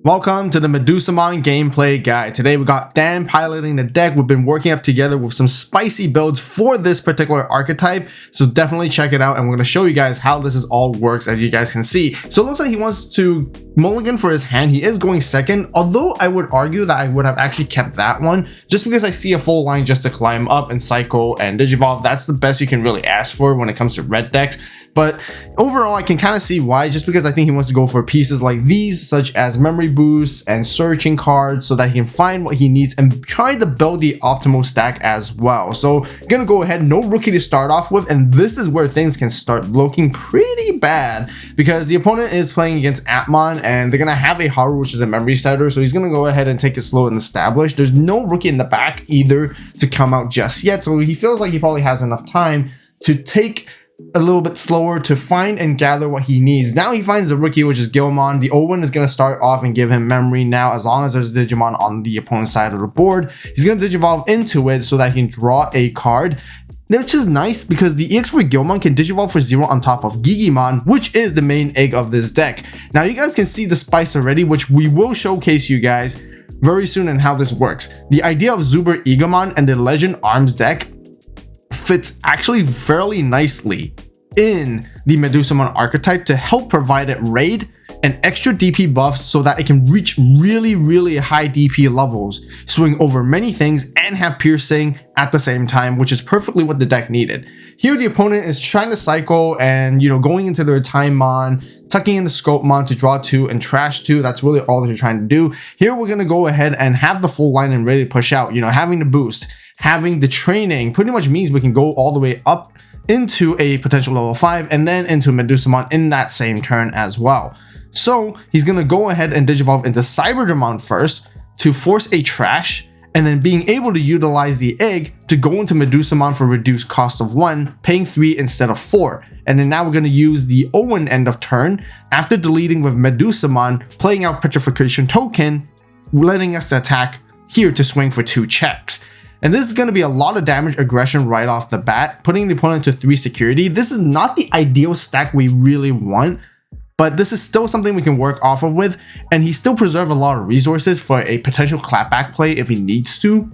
Welcome to the Medusamon gameplay guide. Today we got Dan piloting the deck. We've been working up together with some spicy builds for this particular archetype, so definitely check it out, and we're going to show you guys how this is all works, as you guys can see. So it looks like he wants to mulligan for his hand. He is going second, although I would argue that I would have actually kept that one just because I see a full line just to climb up and cycle and digivolve. That's the best you can really ask for when it comes to red decks. But overall, I can kind of see why, just because I think he wants to go for pieces like these, such as memory boosts and searching cards, so that he can find what he needs and try to build the optimal stack as well. So gonna go ahead, no rookie to start off with, and this is where things can start looking pretty bad, because the opponent is playing against Atmon and they're gonna have a Haru, which is a memory setter, so he's gonna go ahead and take it slow and establish. There's no rookie in the back either to come out just yet, so he feels like he probably has enough time to take a little bit slower to find and gather what he needs. Now he finds the rookie, which is Gilmon. The Owen is going to start off and give him memory now, as long as there's Digimon on the opponent's side of the board. He's going to Digivolve into it so that he can draw a card, which is nice because the EX for Gilmon can Digivolve for 0 on top of Gigimon, which is the main egg of this deck. Now you guys can see the spice already, which we will showcase you guys very soon and how this works. The idea of Zuber Egamon and the Legend Arms deck fits actually fairly nicely in the Medusamon archetype to help provide it raid and extra DP buffs so that it can reach really high DP levels, swing over many things, and have piercing at the same time, which is perfectly what the deck needed. Here the opponent is trying to cycle and, going into their Timemon, tucking in the Sculptmon to draw 2 and trash 2. That's really all that you're trying to do. Here we're going to go ahead and have the full line and ready to push out. Having the boost, having the training pretty much means we can go all the way up into a potential level 5 and then into Medusamon in that same turn as well. So he's going to go ahead and Digivolve into Cyberdramon first to force a trash, and then being able to utilize the egg to go into Medusamon for reduced cost of 1, paying 3 instead of 4. And then now we're going to use the Owen end of turn after deleting with Medusamon, playing out Petrification Token, letting us attack here to swing for 2 checks. And this is going to be a lot of damage aggression right off the bat, putting the opponent to 3 security. This is not the ideal stack we really want, but this is still something we can work off of with, and he still preserves a lot of resources for a potential clapback play if he needs to,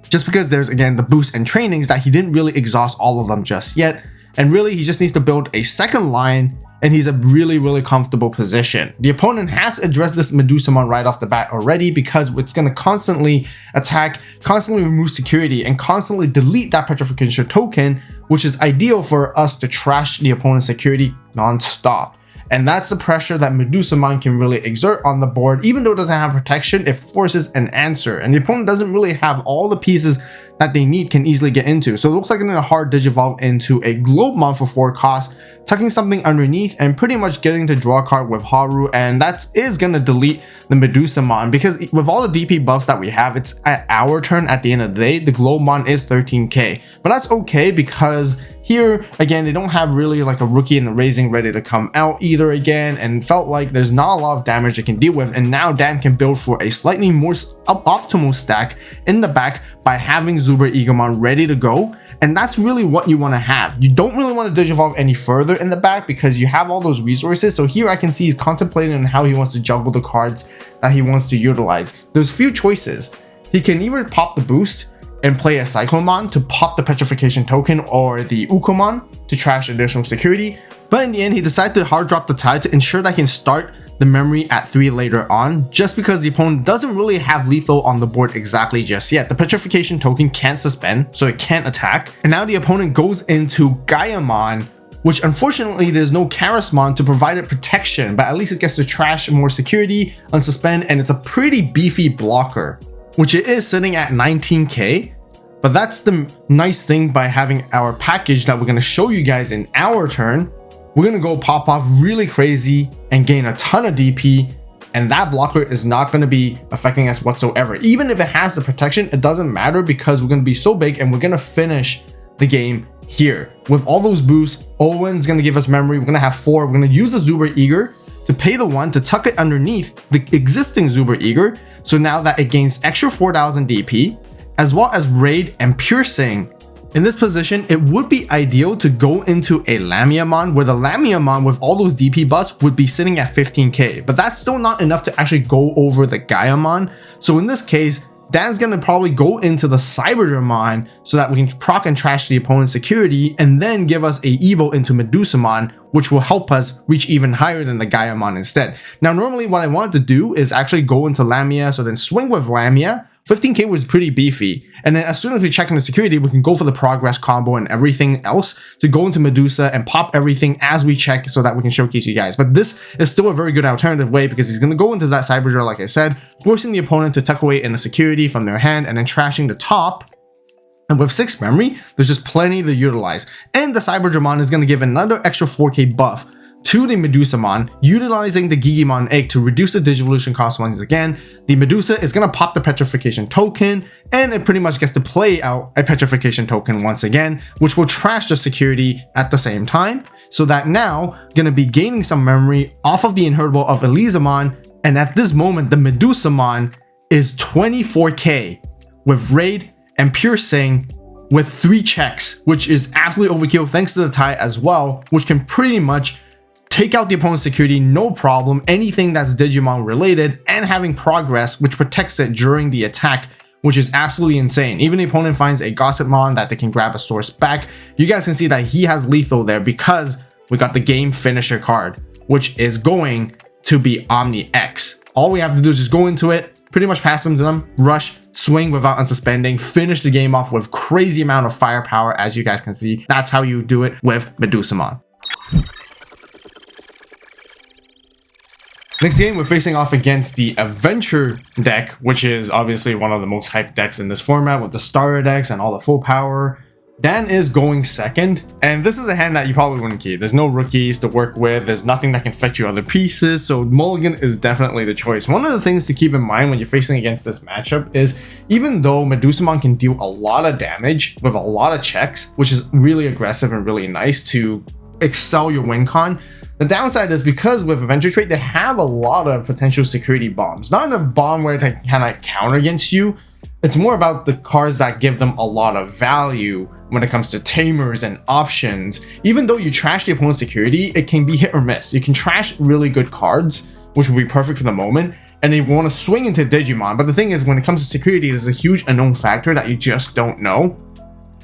just because there's, again, the boosts and trainings that he didn't really exhaust all of them just yet, and really he just needs to build a second line, and he's a really comfortable position. The opponent has addressed this Medusamon right off the bat already, because it's going to constantly attack, constantly remove security, and constantly delete that Petrification Token, which is ideal for us to trash the opponent's security non-stop. And that's the pressure that Medusamon can really exert on the board. Even though it doesn't have protection, it forces an answer, and the opponent doesn't really have all the pieces that they need can easily get into. So it looks like in a hard Digivolve into a Globemon for 4 cost, tucking something underneath and pretty much getting to draw a card with Haru, and that is going to delete the Medusamon, because with all the DP buffs that we have, it's at our turn at the end of the day. The Globemon is 13k, but that's okay, because here again they don't have really like a rookie in the raising ready to come out either again, and felt like there's not a lot of damage it can deal with. And now Dan can build for a slightly more optimal stack in the back by having Zuber Egamon ready to go, and that's really what you want to have. You don't really want to Digivolve any further in the back because you have all those resources. So here I can see he's contemplating on how he wants to juggle the cards that he wants to utilize. There's few choices. He can either pop the boost and play a Cyclomon to pop the Petrification Token, or the Ukomon to trash additional security, but in the end he decided to hard drop the Tide to ensure that he can start the memory at 3 later on, just because the opponent doesn't really have lethal on the board exactly just yet. The Petrification Token can't suspend, so it can't attack, and now the opponent goes into Gaiamon, which unfortunately there's no Charismon to provide it protection, but at least it gets to trash more security, unsuspend, and it's a pretty beefy blocker, which it is sitting at 19k. But that's the nice thing by having our package that we're going to show you guys in our turn. We're going to go pop off really crazy and gain a ton of DP, and that blocker is not going to be affecting us whatsoever. Even if it has the protection, it doesn't matter, because we're going to be so big and we're going to finish the game here. With all those boosts, Owen's going to give us memory. We're going to have 4. We're going to use a Zuber Eager to pay the 1 to tuck it underneath the existing Zuber Eager, so now that it gains extra 4,000 DP, as well as raid and piercing In this position, it would be ideal to go into a Lamiamon, where the Lamiamon with all those DP buffs would be sitting at 15k, but that's still not enough to actually go over the Gaiamon. So in this case, Dan's gonna probably go into the Cyberdramon so that we can proc and trash the opponent's security, and then give us a Evo into Medusamon, which will help us reach even higher than the Gaiamon instead. Now, normally what I wanted to do is actually go into Lamia, so then swing with Lamia. 15k was pretty beefy, and then as soon as we check in the security, we can go for the progress combo and everything else to go into Medusa and pop everything as we check so that we can showcase you guys. But this is still a very good alternative way, because he's going to go into that Cyberdra, like I said, forcing the opponent to tuck away in the security from their hand and then trashing the top. And with 6 memory, there's just plenty to utilize. And the Cyberdramon is going to give another extra 4k buff to the Medusamon, utilizing the Digimon egg to reduce the Digivolution cost once again. The Medusa is going to pop the Petrification token, and it pretty much gets to play out a Petrification token once again, which will trash the security at the same time, so that now going to be gaining some memory off of the inheritable of Elizamon. And at this moment, the Medusamon is 24k with Raid and Piercing with 3 checks, which is absolutely overkill thanks to the tie as well, which can pretty much take out the opponent's security, no problem, anything that's Digimon related, and having progress, which protects it during the attack, which is absolutely insane. Even the opponent finds a Gossipmon that they can grab a source back, you guys can see that he has lethal there because we got the game finisher card, which is going to be Omni X. All we have to do is just go into it, pretty much pass them to them, rush, swing without unsuspending, finish the game off with crazy amount of firepower. As you guys can see, that's how you do it with Medusamon. Next game, we're facing off against the Adventure deck, which is obviously one of the most hyped decks in this format with the starter decks and all the full power. Dan is going second, and this is a hand that you probably wouldn't keep. There's no rookies to work with, there's nothing that can fetch you other pieces, so Mulligan is definitely the choice. One of the things to keep in mind when you're facing against this matchup is, even though Medusamon can deal a lot of damage with a lot of checks, which is really aggressive and really nice to excel your win con, the downside is because with Adventure Trait, they have a lot of potential security bombs. Not in a bomb where they kind of counter against you. It's more about the cards that give them a lot of value when it comes to tamers and options. Even though you trash the opponent's security, it can be hit or miss. You can trash really good cards, which will be perfect for the moment, and they want to swing into Digimon. But the thing is, when it comes to security, there's a huge unknown factor that you just don't know.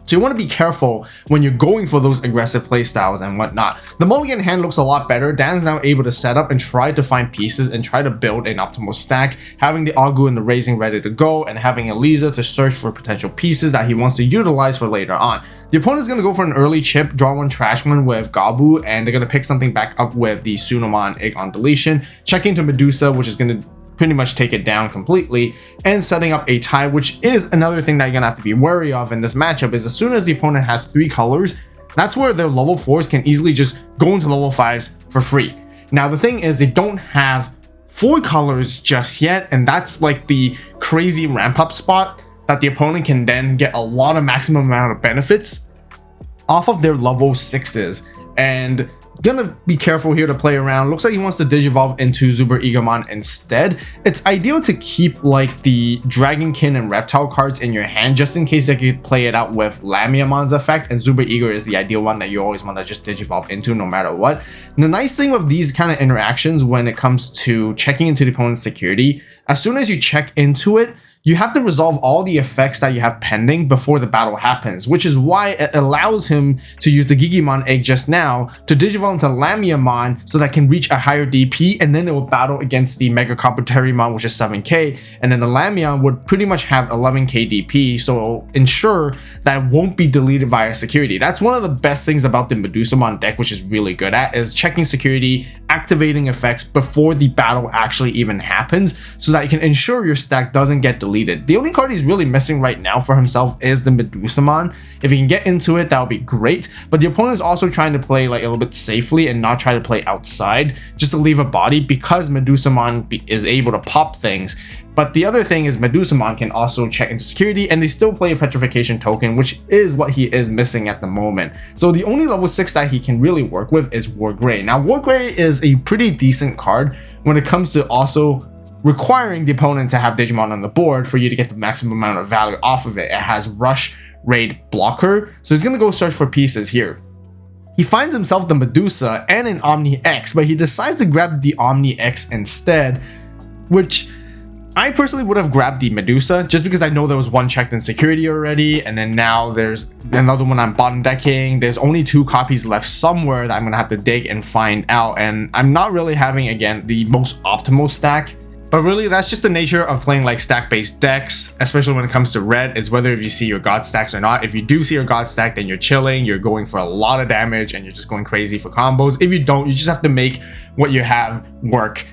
So you want to be careful when you're going for those aggressive playstyles and whatnot. The Mulligan hand looks a lot better. Dan's now able to set up and try to find pieces and try to build an optimal stack, having the Agu and the Raising ready to go, and having Eliza to search for potential pieces that he wants to utilize for later on. The opponent is going to go for an early chip, draw one, trash one with Gabu, and they're going to pick something back up with the Sunamon egg on deletion, checking to Medusa, which is going to pretty much take it down completely, and setting up a tie, which is another thing that you're gonna have to be wary of in this matchup. Is as soon as the opponent has 3 colors, that's where their level 4s can easily just go into level 5s for free. Now the thing is, they don't have 4 colors just yet, and that's like the crazy ramp up spot that the opponent can then get a lot of maximum amount of benefits off of their level 6s. And gonna be careful here to play around. Looks like he wants to digivolve into Zuber Eagomon instead. It's ideal to keep like the Dragonkin and Reptile cards in your hand, just in case they could play it out with Lamiamon's effect, and Zuber Eager is the ideal one that you always want to just digivolve into no matter what. And the nice thing with these kind of interactions when it comes to checking into the opponent's security, as soon as you check into it, you have to resolve all the effects that you have pending before the battle happens, which is why it allows him to use the Gigimon egg just now to digivolve into Lamiamon so that can reach a higher DP, and then it will battle against the Mega Competerimon, which is 7k, and then the Lamion would pretty much have 11k DP, so ensure that it won't be deleted via security. That's one of the best things about the Medusamon deck, which is really good at, is checking security, activating effects before the battle actually even happens, so that you can ensure your stack doesn't get deleted. The only card he's really missing right now for himself is the Medusamon. If he can get into it, that would be great, but the opponent is also trying to play like a little bit safely and not try to play outside just to leave a body, because Medusamon is able to pop things. But the other thing is Medusamon can also check into security, and they still play a Petrification token, which is what he is missing at the moment. So the only level 6 that he can really work with is War Grey. Now War Grey is a pretty decent card when it comes to also requiring the opponent to have Digimon on the board for you to get the maximum amount of value off of it. It has Rush, raid blocker. So he's gonna go search for pieces here. He finds himself the Medusa and an Omni X, but he decides to grab the Omni X instead, which I personally would have grabbed the Medusa just because I know there was one checked in security already, and then now there's another one I'm bottom decking. There's only 2 copies left somewhere that I'm gonna have to dig and find out, and I'm not really having, again, the most optimal stack. But really, that's just the nature of playing like stack-based decks, especially when it comes to red, is whether if you see your god stacks or not. If you do see your god stack, then you're chilling, you're going for a lot of damage, and you're just going crazy for combos. If you don't, you just have to make what you have work.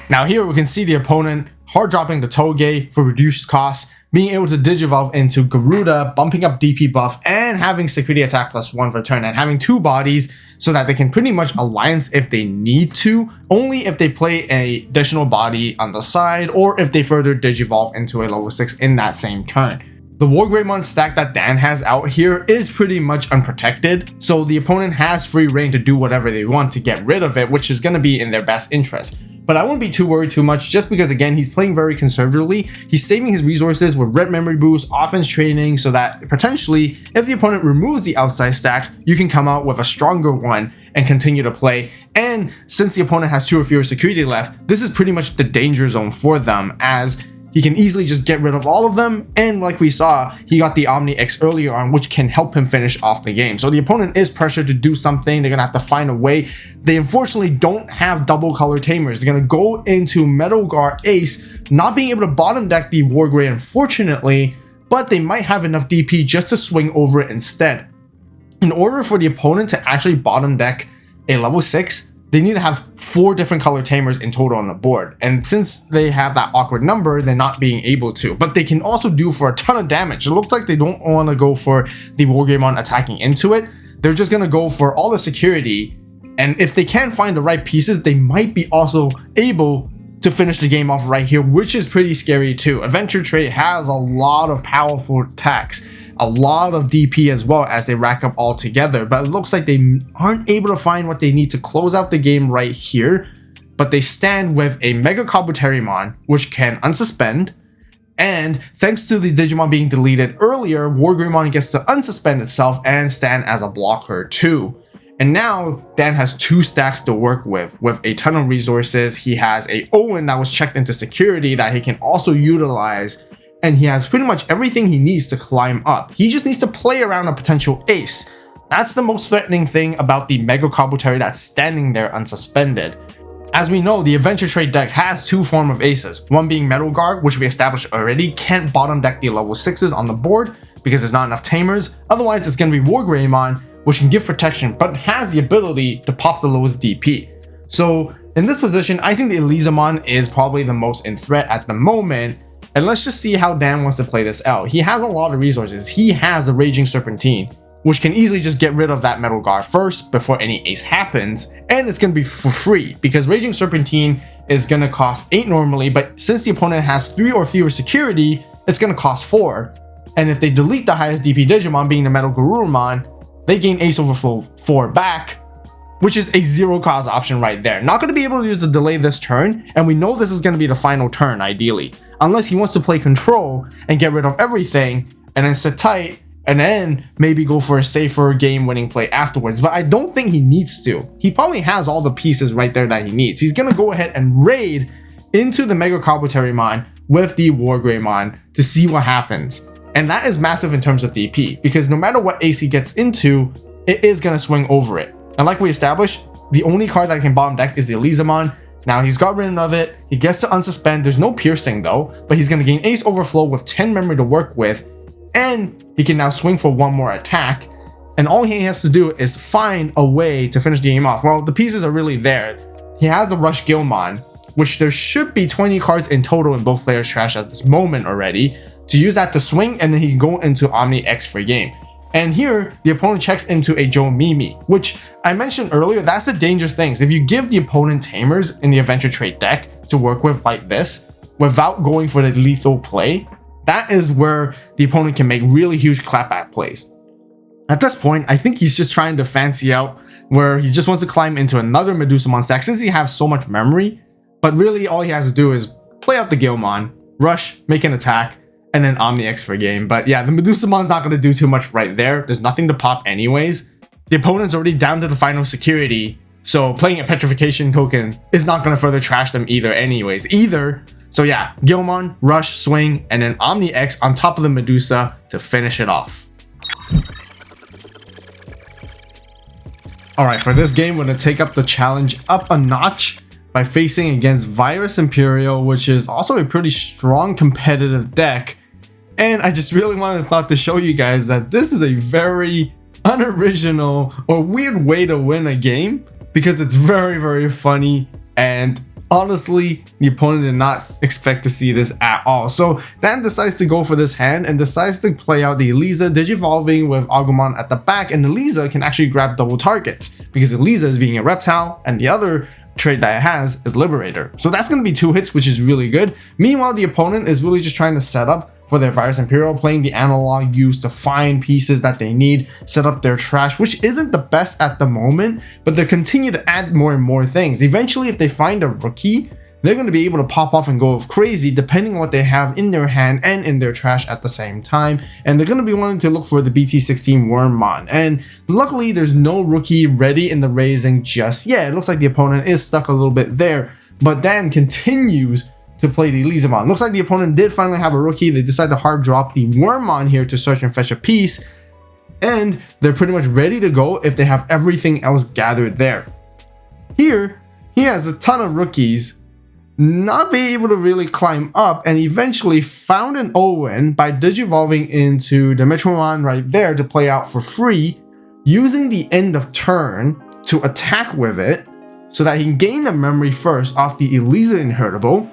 Now here we can see the opponent hard dropping the Toge for reduced cost, being able to Digivolve into Garuda, bumping up DP buff, and having security attack +1 for turn, and having 2 bodies so that they can pretty much alliance if they need to, only if they play an additional body on the side, or if they further Digivolve into a level 6 in that same turn. The Wargreymon stack that Dan has out here is pretty much unprotected, so the opponent has free reign to do whatever they want to get rid of it, which is going to be in their best interest. But I wouldn't be too worried too much just because, again, he's playing very conservatively. He's saving his resources with red memory boost, offense training, so that potentially, if the opponent removes the outside stack, you can come out with a stronger one and continue to play. And since the opponent has 2 or fewer security left, this is pretty much the danger zone for them, as he can easily just get rid of all of them, and like we saw, he got the Omni X earlier on, which can help him finish off the game. So the opponent is pressured to do something. They're gonna have to find a way. They unfortunately don't have double color tamers. They're gonna go into Metal Guard Ace, not being able to bottom deck the Wargrey, unfortunately, but they might have enough DP just to swing over it instead. In order for the opponent to actually bottom deck a level 6, they need to have 4 different color tamers in total on the board. And since they have that awkward number, they're not being able to. But they can also do for a ton of damage. It looks like they don't want to go for the Wargreymon attacking into it. They're just going to go for all the security. And if they can find the right pieces, they might be also able to finish the game off right here, which is pretty scary too. Adventure Trait has a lot of powerful attacks, a lot of DP as well as they rack up all together, but it looks like they aren't able to find what they need to close out the game right here. But they stand with a Mega Kabuterimon, which can unsuspend, and thanks to the Digimon being deleted earlier, Wargreymon gets to unsuspend itself and stand as a blocker too. And now Dan has 2 stacks to work with a ton of resources. He has a Owen that was checked into security that he can also utilize, and he has pretty much everything he needs to climb up. He just needs to play around a potential ace. That's the most threatening thing about the Mega Kabuteri that's standing there unsuspended. As we know, the Adventure Trait deck has 2 forms of aces, one being Metal Guard, which we established already, can't bottom deck the level 6s on the board because there's not enough tamers. Otherwise, it's going to be Wargreymon, which can give protection, but has the ability to pop the lowest DP. So in this position, I think the elizamon is probably the most in threat at the moment. And let's just see how Dan wants to play this out. He has a lot of resources. He has a Raging Serpentine, which can easily just get rid of that Metal Guard first before any ace happens. And it's going to be for free because Raging Serpentine is going to cost 8 normally, but since the opponent has 3 or fewer security, it's going to cost 4. And if they delete the highest DP Digimon, being the Metal Garurumon, they gain Ace Overflow 4 back, which is a 0 cost option right there. Not going to be able to use the delay this turn, and we know this is going to be the final turn ideally, unless he wants to play control and get rid of everything and then sit tight and then maybe go for a safer game-winning play afterwards. But I don't think he needs to. He probably has all the pieces right there that he needs. He's going to go ahead and raid into the Mega Kabuterimon with the Wargreymon to see what happens. And that is massive in terms of DP, because no matter what ace he gets into, it is going to swing over it. And like we established, the only card that can bottom deck is the Elizamon. Now he's got rid of it, he gets to unsuspend, there's no piercing though, but he's going to gain Ace Overflow with 10 memory to work with, and he can now swing for 1 more attack, and all he has to do is find a way to finish the game off. Well, the pieces are really there. He has a Rush Gilmon, which there should be 20 cards in total in both players' trash at this moment already, to use that to swing, and then he can go into Omni X for game. And here, the opponent checks into a Joe Mimi, which I mentioned earlier, that's the dangerous things. If you give the opponent tamers in the Adventure Trait deck to work with like this, without going for the lethal play, that is where the opponent can make really huge clapback plays. At this point, I think he's just trying to fancy out where he just wants to climb into another Medusamon stack since he has so much memory, but really all he has to do is play out the Gilmon, rush, make an attack, and then Omni-X for game. But yeah, the Medusamon's not going to do too much right there. There's nothing to pop anyways. The opponent's already down to the final security, so playing a petrification token is not going to further trash them either. So yeah, Gilmon, Rush, Swing, and then Omni-X on top of the Medusa to finish it off. Alright, for this game, we're going to take up the challenge up a notch by facing against Virus Imperial, which is also a pretty strong competitive deck. And I just really thought to show you guys that this is a very unoriginal or weird way to win a game, because it's very, very funny, and honestly, the opponent did not expect to see this at all. So Dan decides to go for this hand and decides to play out the Eliza, digivolving with Agumon at the back, and Eliza can actually grab double targets because Eliza is being a reptile and the other trait that it has is liberator. So that's going to be 2 hits, which is really good. Meanwhile, the opponent is really just trying to set up for their Virus Imperial, playing the analog used to find pieces that they need, set up their trash, which isn't the best at the moment, but they continue to add more and more things. Eventually, if they find a rookie, they're going to be able to pop off and go crazy depending on what they have in their hand and in their trash at the same time. And they're going to be wanting to look for the BT16 Wormmon. And luckily, there's no rookie ready in the raising just yet. It looks like the opponent is stuck a little bit there, but Dan continues to play the elizamon. Looks like the opponent did finally have a rookie. They decided to hard drop the Wormmon here to search and fetch a piece, and they're pretty much ready to go if they have everything else gathered there. Here, he has a ton of rookies, not being able to really climb up, and eventually found an Owen by digivolving into the Medusamon right there to play out for free, using the end of turn to attack with it so that he can gain the memory first off the Eliza inheritable.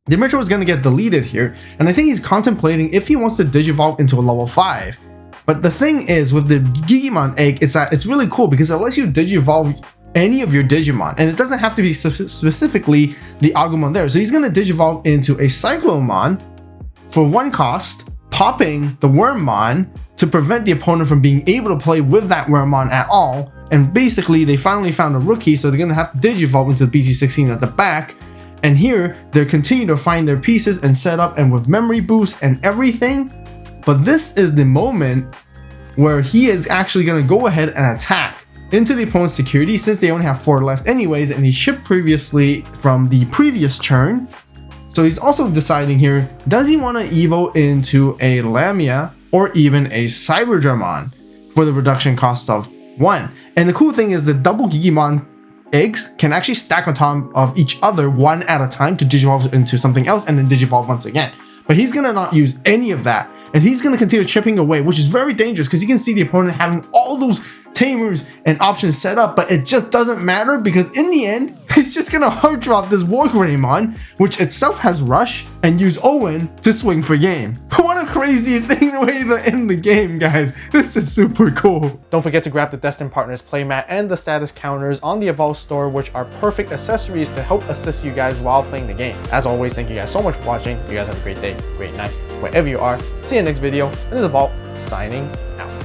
The Metro is going to get deleted here, and I think he's contemplating if he wants to digivolve into a level 5. But the thing is, with the Digimon egg, it's really cool because it lets you digivolve any of your Digimon, and it doesn't have to be specifically the Agumon there. So he's going to digivolve into a Cyclomon for 1 cost, popping the Wormmon to prevent the opponent from being able to play with that Wormmon at all. And basically, they finally found a rookie, so they're going to have to digivolve into the BT16 at the back. And here, they're continuing to find their pieces and set up, and with memory boost and everything. But this is the moment where he is actually going to go ahead and attack into the opponent's security, since they only have 4 left anyways, and he shipped previously from the previous turn. So he's also deciding here, does he want to evo into a Lamia or even a Cyberdramon for the reduction cost of 1. And the cool thing is the double Digimon eggs can actually stack on top of each other 1 at a time to digivolve into something else and then digivolve once again. But he's going to not use any of that, and he's going to continue chipping away, which is very dangerous because you can see the opponent having all those tamers and options set up, but it just doesn't matter because in the end, he's just going to hard drop this Wargreymon, which itself has Rush, and use Owen to swing for game. What a crazy thing, way to end the game, guys. This is super cool. Don't forget to grab the Destined Partners playmat and the status counters on the AVAULT store, which are perfect accessories to help assist you guys while playing the game. As always, thank you guys so much for watching. You guys have a great day, great night, wherever you are. See you in the next video. And this is AVAULT signing out.